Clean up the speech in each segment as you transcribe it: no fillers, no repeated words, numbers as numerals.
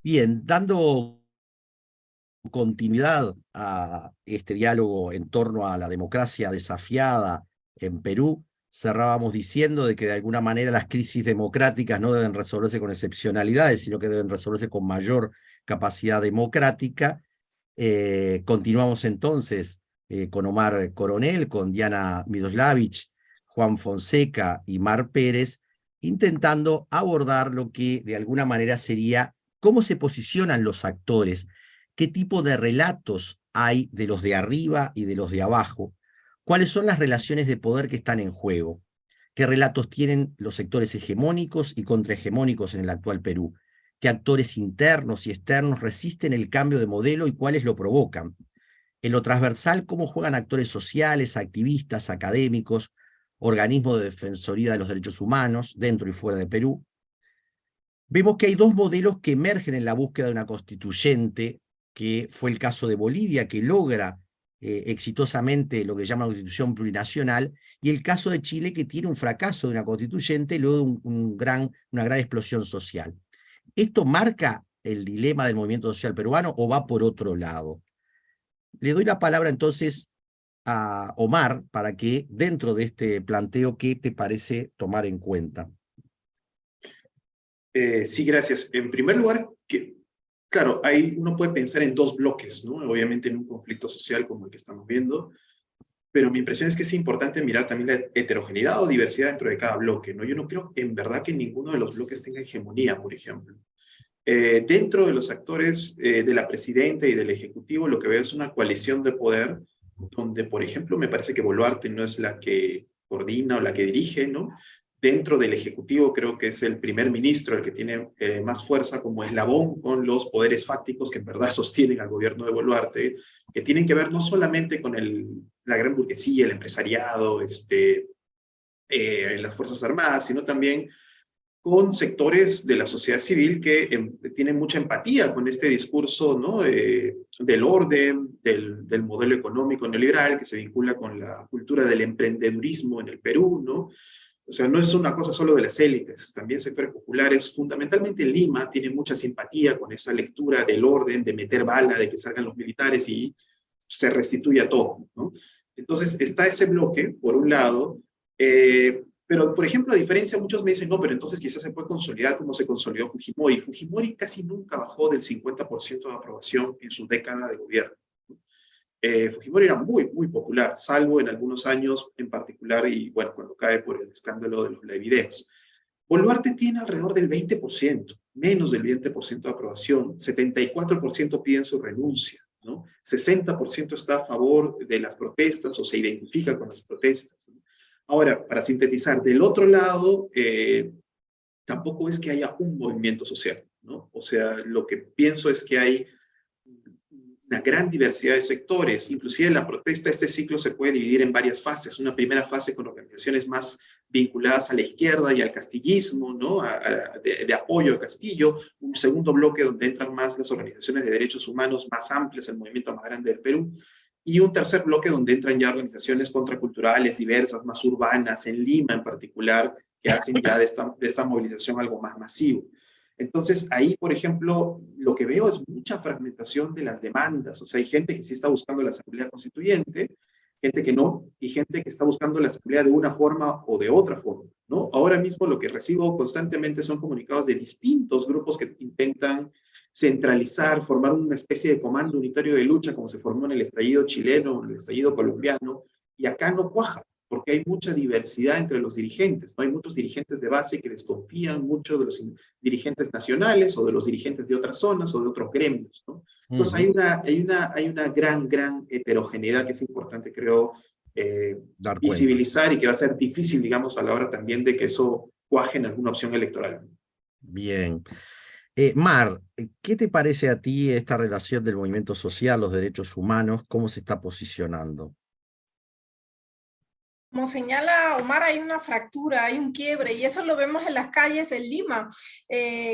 Bien, dando continuidad a este diálogo en torno a la democracia desafiada en Perú, cerrábamos diciendo de que de alguna manera las crisis democráticas no deben resolverse con excepcionalidades, sino que deben resolverse con mayor capacidad democrática. Continuamos entonces con Omar Coronel, con Diana Miloslavich, Juan Fonseca y Mar Pérez, intentando abordar lo que de alguna manera sería cómo se posicionan los actores, qué tipo de relatos hay de los de arriba y de los de abajo, cuáles son las relaciones de poder que están en juego, qué relatos tienen los sectores hegemónicos y contrahegemónicos en el actual Perú, qué actores internos y externos resisten el cambio de modelo y cuáles lo provocan. En lo transversal, cómo juegan actores sociales, activistas, académicos, organismos de defensoría de los derechos humanos, dentro y fuera de Perú. Vemos que hay dos modelos que emergen en la búsqueda de una constituyente, que fue el caso de Bolivia, que logra exitosamente lo que llama constitución plurinacional, y el caso de Chile, que tiene un fracaso de una constituyente luego de una gran explosión social. ¿Esto marca el dilema del movimiento social peruano o va por otro lado? Le doy la palabra entonces a Omar para que dentro de este planteo, ¿qué te parece tomar en cuenta? Sí, gracias. En primer lugar, claro, uno puede pensar en dos bloques, ¿no? Obviamente en un conflicto social como el que estamos viendo, pero mi impresión es que es importante mirar también la heterogeneidad o diversidad dentro de cada bloque, ¿no? Yo no creo en verdad que ninguno de los bloques tenga hegemonía, por ejemplo. Dentro de los actores de la presidenta y del ejecutivo, lo que veo es una coalición de poder, donde, por ejemplo, me parece que Boluarte no es la que coordina o la que dirige, ¿no? Dentro del ejecutivo creo que es el primer ministro el que tiene más fuerza como eslabón con los poderes fácticos que en verdad sostienen al gobierno de Boluarte, que tienen que ver no solamente con la gran burguesía, el empresariado, las Fuerzas Armadas, sino también con sectores de la sociedad civil que tienen mucha empatía con este discurso, ¿no? Del orden, del modelo económico neoliberal que se vincula con la cultura del emprendedurismo en el Perú, ¿no? O sea, no es una cosa solo de las élites, también sectores populares, fundamentalmente en Lima, tienen mucha simpatía con esa lectura del orden, de meter bala, de que salgan los militares y se restituya todo, ¿no? Entonces, está ese bloque, por un lado, pero, por ejemplo, a diferencia, muchos me dicen, no, pero entonces quizás se puede consolidar como se consolidó Fujimori. Fujimori casi nunca bajó del 50% de aprobación en su década de gobierno. Fujimori era muy, muy popular, salvo en algunos años en particular, y bueno, cuando cae por el escándalo de los videos. Boluarte tiene alrededor del 20%, menos del 20% de aprobación, 74% piden su renuncia, ¿no? 60% está a favor de las protestas o se identifica con las protestas, ¿no? Ahora, para sintetizar, del otro lado, tampoco es que haya un movimiento social, ¿no? O sea, lo que pienso es que hay una gran diversidad de sectores. Inclusive la protesta, este ciclo se puede dividir en varias fases. Una primera fase con organizaciones más vinculadas a la izquierda y al castillismo, ¿no? De apoyo a Castillo. Un segundo bloque donde entran más las organizaciones de derechos humanos más amplias, el movimiento más grande del Perú. Y un tercer bloque donde entran ya organizaciones contraculturales diversas, más urbanas, en Lima en particular, que hacen ya de esta movilización algo más masivo. Entonces, ahí, por ejemplo, lo que veo es mucha fragmentación de las demandas. O sea, hay gente que sí está buscando la Asamblea Constituyente, gente que no, y gente que está buscando la Asamblea de una forma o de otra forma, ¿no? Ahora mismo lo que recibo constantemente son comunicados de distintos grupos que intentan centralizar, formar una especie de comando unitario de lucha, como se formó en el estallido chileno, en el estallido colombiano, y acá no cuaja, porque hay mucha diversidad entre los dirigentes, ¿no? Hay muchos dirigentes de base que desconfían mucho de los dirigentes nacionales o de los dirigentes de otras zonas o de otros gremios, ¿no? Entonces hay una gran heterogeneidad que es importante, creo, Dar cuenta. visibilizar y que va a ser difícil, digamos, a la hora también de que eso cuaje en alguna opción electoral. Bien. Mar, ¿qué te parece a ti esta relación del movimiento social, los derechos humanos, cómo se está posicionando? Como señala Omar, hay una fractura, hay un quiebre, y eso lo vemos en las calles en Lima,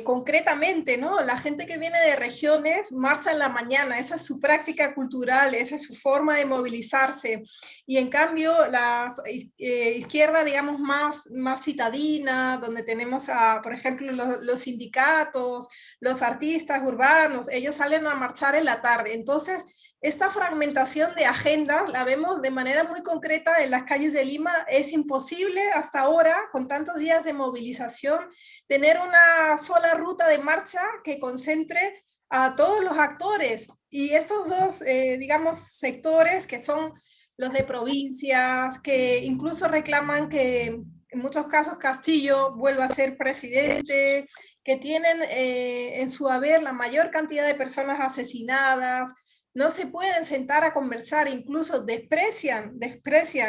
concretamente, ¿no? La gente que viene de regiones marcha en la mañana, esa es su práctica cultural, esa es su forma de movilizarse, y en cambio la izquierda, digamos, más citadina, donde tenemos, por ejemplo, los sindicatos, los artistas urbanos, ellos salen a marchar en la tarde. Entonces, esta fragmentación de agenda la vemos de manera muy concreta en las calles de Lima. Es imposible hasta ahora, con tantos días de movilización, tener una sola ruta de marcha que concentre a todos los actores. Y estos dos, digamos, sectores que son los de provincias, que incluso reclaman que en muchos casos Castillo vuelva a ser presidente, que tienen en su haber la mayor cantidad de personas asesinadas, no se pueden sentar a conversar, incluso desprecian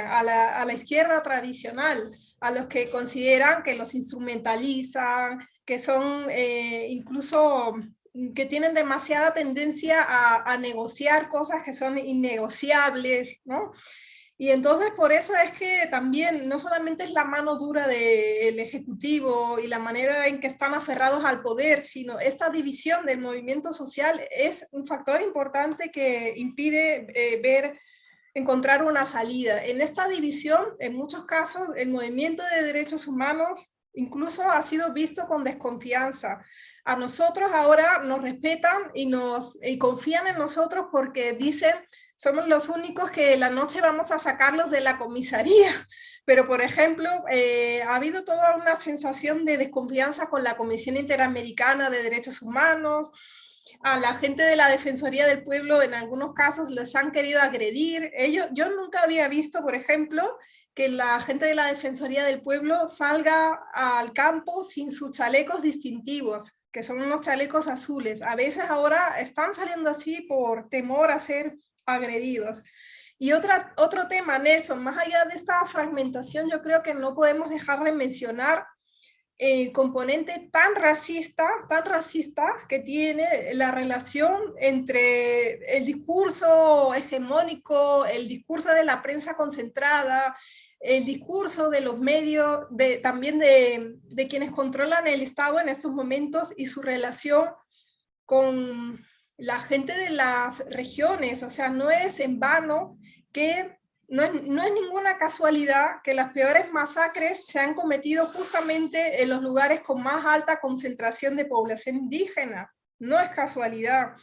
a la izquierda tradicional, a los que consideran que los instrumentalizan, que son incluso que tienen demasiada tendencia a negociar cosas que son innegociables, ¿no? Y entonces por eso es que también no solamente es la mano dura del Ejecutivo y la manera en que están aferrados al poder, sino esta división del movimiento social es un factor importante que impide encontrar una salida. En esta división, en muchos casos, el movimiento de derechos humanos incluso ha sido visto con desconfianza. A nosotros ahora nos respetan y confían en nosotros porque dicen somos los únicos que la noche vamos a sacarlos de la comisaría. Pero, por ejemplo, ha habido toda una sensación de desconfianza con la Comisión Interamericana de Derechos Humanos. A la gente de la Defensoría del Pueblo en algunos casos les han querido agredir. Yo nunca había visto, por ejemplo, que la gente de la Defensoría del Pueblo salga al campo sin sus chalecos distintivos, que son unos chalecos azules. A veces ahora están saliendo así por temor a ser agredidos. Y otro tema, Nelson, más allá de esta fragmentación, yo creo que no podemos dejar de mencionar el componente tan racista que tiene la relación entre el discurso hegemónico, el discurso de la prensa concentrada, el discurso de los medios, también de quienes controlan el Estado en esos momentos y su relación con la gente de las regiones. O sea, no es en vano que no es ninguna casualidad que las peores masacres se han cometido justamente en los lugares con más alta concentración de población indígena. No es casualidad.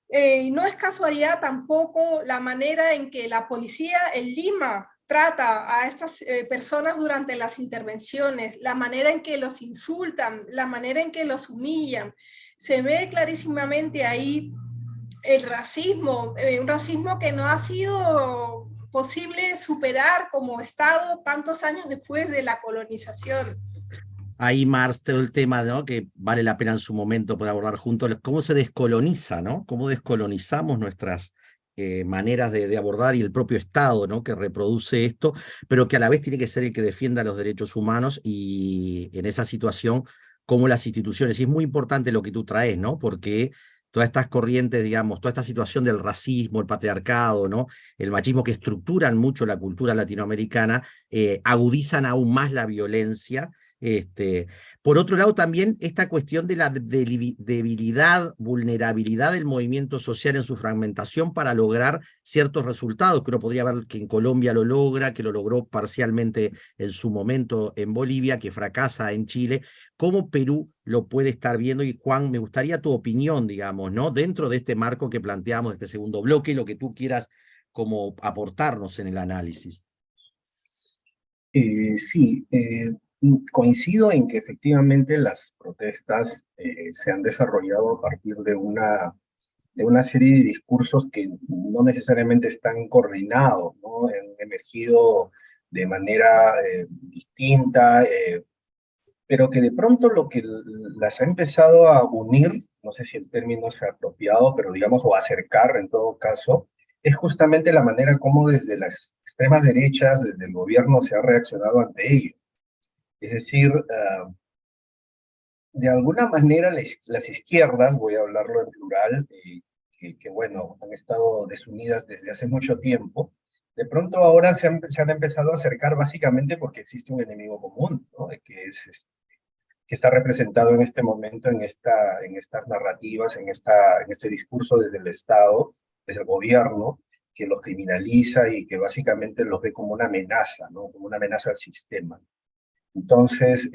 Y no es casualidad tampoco la manera en que la policía en Lima trata a estas personas durante las intervenciones, la manera en que los insultan, la manera en que los humillan. Se ve clarísimamente ahí el racismo, un racismo que no ha sido posible superar como Estado tantos años después de la colonización. Ahí, Marx, todo el tema, ¿no? Que vale la pena en su momento poder abordar juntos, cómo se descoloniza, ¿no? Cómo descolonizamos nuestras maneras de abordar y el propio Estado, ¿no? Que reproduce esto, pero que a la vez tiene que ser el que defienda los derechos humanos y en esa situación, como las instituciones. Y es muy importante lo que tú traes, ¿no? Porque todas estas corrientes, digamos, toda esta situación del racismo, el patriarcado, ¿no? El machismo que estructuran mucho la cultura latinoamericana, agudizan aún más la violencia. Por otro lado, también esta cuestión de la debilidad, vulnerabilidad del movimiento social en su fragmentación para lograr ciertos resultados, que uno podría ver que en Colombia lo logra, que lo logró parcialmente en su momento en Bolivia, que fracasa en Chile. ¿Cómo Perú lo puede estar viendo? Y Juan, me gustaría tu opinión, digamos, ¿no? Dentro de este marco que planteamos, este segundo bloque, lo que tú quieras como aportarnos en el análisis. Sí, coincido en que efectivamente las protestas se han desarrollado a partir de una serie de discursos que no necesariamente están coordinados, ¿no? Han emergido de manera distinta, pero que de pronto lo que las ha empezado a unir, no sé si el término es apropiado, pero digamos, o acercar en todo caso, es justamente la manera como desde las extremas derechas, desde el gobierno se ha reaccionado ante ello. Es decir, de alguna manera las izquierdas, voy a hablarlo en plural, que bueno, han estado desunidas desde hace mucho tiempo, de pronto ahora se han empezado a acercar básicamente porque existe un enemigo común, ¿no? Que está representado en este momento en estas narrativas, en este discurso desde el Estado, desde el gobierno, que los criminaliza y que básicamente los ve como una amenaza, ¿no? Como una amenaza al sistema. Entonces,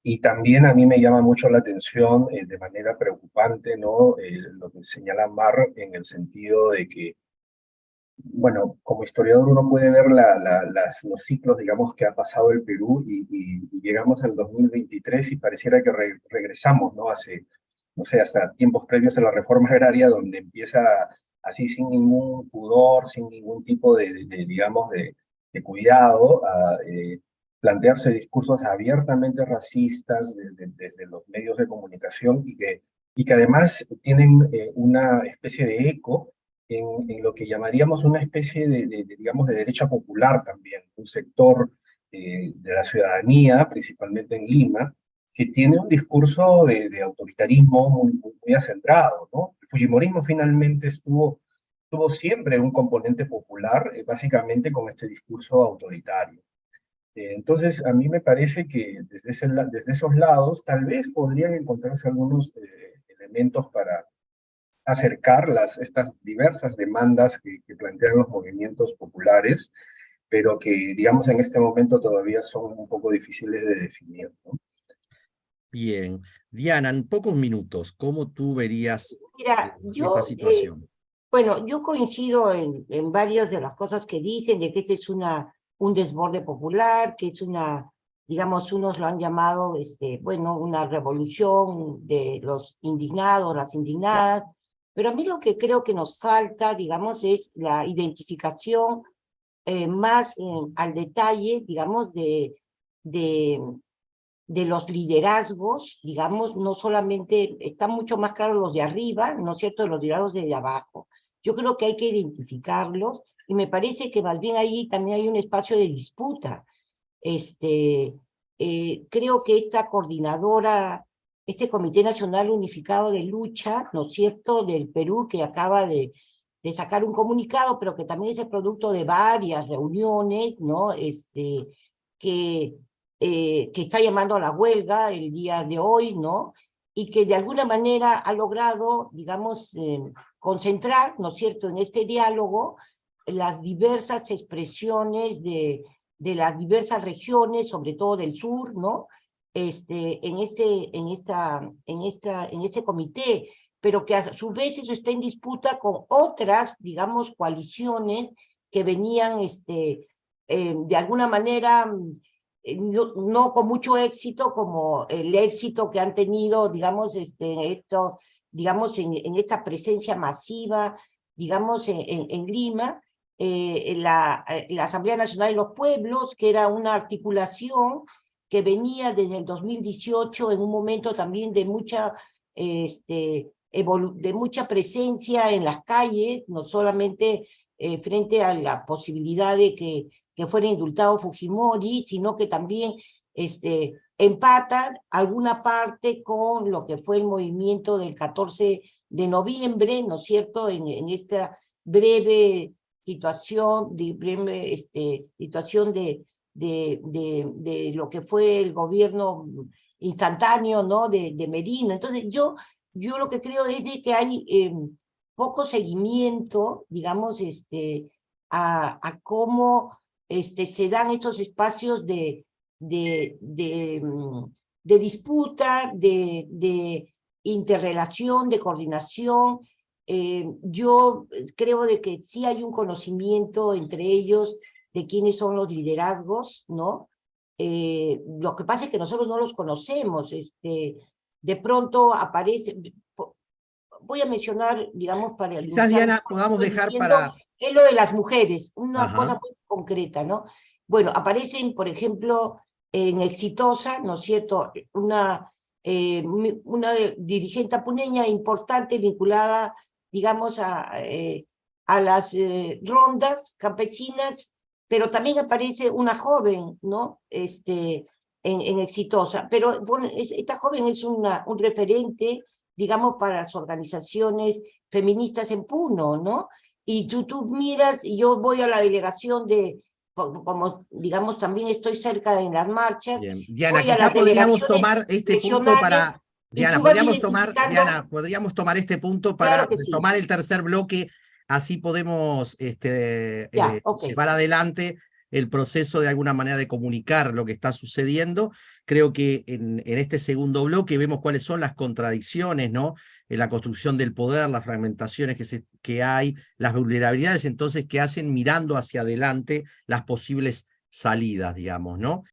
y también a mí me llama mucho la atención de manera preocupante, ¿no? Lo que señala Mar en el sentido de que, bueno, como historiador uno puede ver los ciclos, digamos, que ha pasado el Perú y llegamos al 2023 y pareciera que regresamos, ¿no? No sé, hasta tiempos previos a la reforma agraria, donde empieza así sin ningún pudor, sin ningún tipo digamos, de cuidado, a plantearse discursos abiertamente racistas desde los medios de comunicación y que además tienen una especie de eco en lo que llamaríamos una especie digamos, de derecha popular también, un sector de la ciudadanía, principalmente en Lima, que tiene un discurso de autoritarismo muy acendrado, ¿no? El fujimorismo finalmente tuvo siempre un componente popular, básicamente con este discurso autoritario. Entonces, a mí me parece que desde esos lados tal vez podrían encontrarse algunos elementos para acercar estas diversas demandas que plantean los movimientos populares, pero que, digamos, en este momento todavía son un poco difíciles de definir, ¿no? Bien. Diana, en pocos minutos, ¿cómo tú verías Mira, esta situación? bueno, yo coincido en varias de las cosas que dicen, de que este es un desborde popular, que es digamos, unos lo han llamado, bueno, una revolución de los indignados, las indignadas, pero a mí lo que creo que nos falta, digamos, es la identificación más al detalle, digamos, de los liderazgos, digamos, no solamente, están mucho más claros los de arriba, ¿no es cierto?, los liderazgos de abajo. Yo creo que hay que identificarlos y me parece que más bien ahí también hay un espacio de disputa. Creo que esta coordinadora, este Comité Nacional Unificado de Lucha, ¿no es cierto?, del Perú, que acaba de sacar un comunicado, pero que también es el producto de varias reuniones, ¿no?, que está llamando a la huelga el día de hoy, ¿no?, y que de alguna manera ha logrado, digamos, concentrar, ¿no es cierto?, en este diálogo las diversas expresiones de las diversas regiones, sobre todo del sur, ¿no?, en este comité, pero que a su vez eso está en disputa con otras, digamos, coaliciones que venían, de alguna manera, no con mucho éxito, como el éxito que han tenido, digamos, digamos, en esta presencia masiva, digamos, en Lima, la Asamblea Nacional de los Pueblos, que era una articulación que venía desde el 2018 en un momento también de mucha presencia en las calles, no solamente frente a la posibilidad de que fuera indultado Fujimori, sino que también empatan alguna parte con lo que fue el movimiento del 14 de noviembre, ¿no es cierto?, en esta breve situación, de lo que fue el gobierno instantáneo, ¿no?, de Merino. Entonces, yo lo que creo es de que hay poco seguimiento, digamos, a cómo se dan estos espacios de disputa, de interrelación, de coordinación. Yo creo de que sí hay un conocimiento entre ellos de quiénes son los liderazgos, ¿no? Lo que pasa es que nosotros no los conocemos. De pronto aparece, voy a mencionar, digamos, para quizás, Diana, podamos dejar para... Es lo de las mujeres, una Ajá. cosa muy concreta, ¿no? Bueno, aparecen, por ejemplo, en Exitosa, ¿no es cierto?, una dirigente apuneña importante vinculada, digamos, a las rondas campesinas, pero también aparece una joven, ¿no?, en Exitosa, pero bueno, esta joven es un referente, digamos, para las organizaciones feministas en Puno, ¿no? y tú miras, y yo voy a la delegación de, como digamos también estoy cerca de las marchas, Bien. Diana, voy a quizá las podríamos delegaciones tomar este punto regionales, para... y Diana, tú vas podríamos tomar, identificando, Diana, podríamos tomar este punto claro para que sí, tomar el tercer bloque, así podemos ya, ok. llevar adelante el proceso de alguna manera de comunicar lo que está sucediendo. Creo que en este segundo bloque vemos cuáles son las contradicciones, ¿no? En la construcción del poder, las fragmentaciones que hay, las vulnerabilidades entonces que hacen mirando hacia adelante las posibles salidas, digamos, ¿no?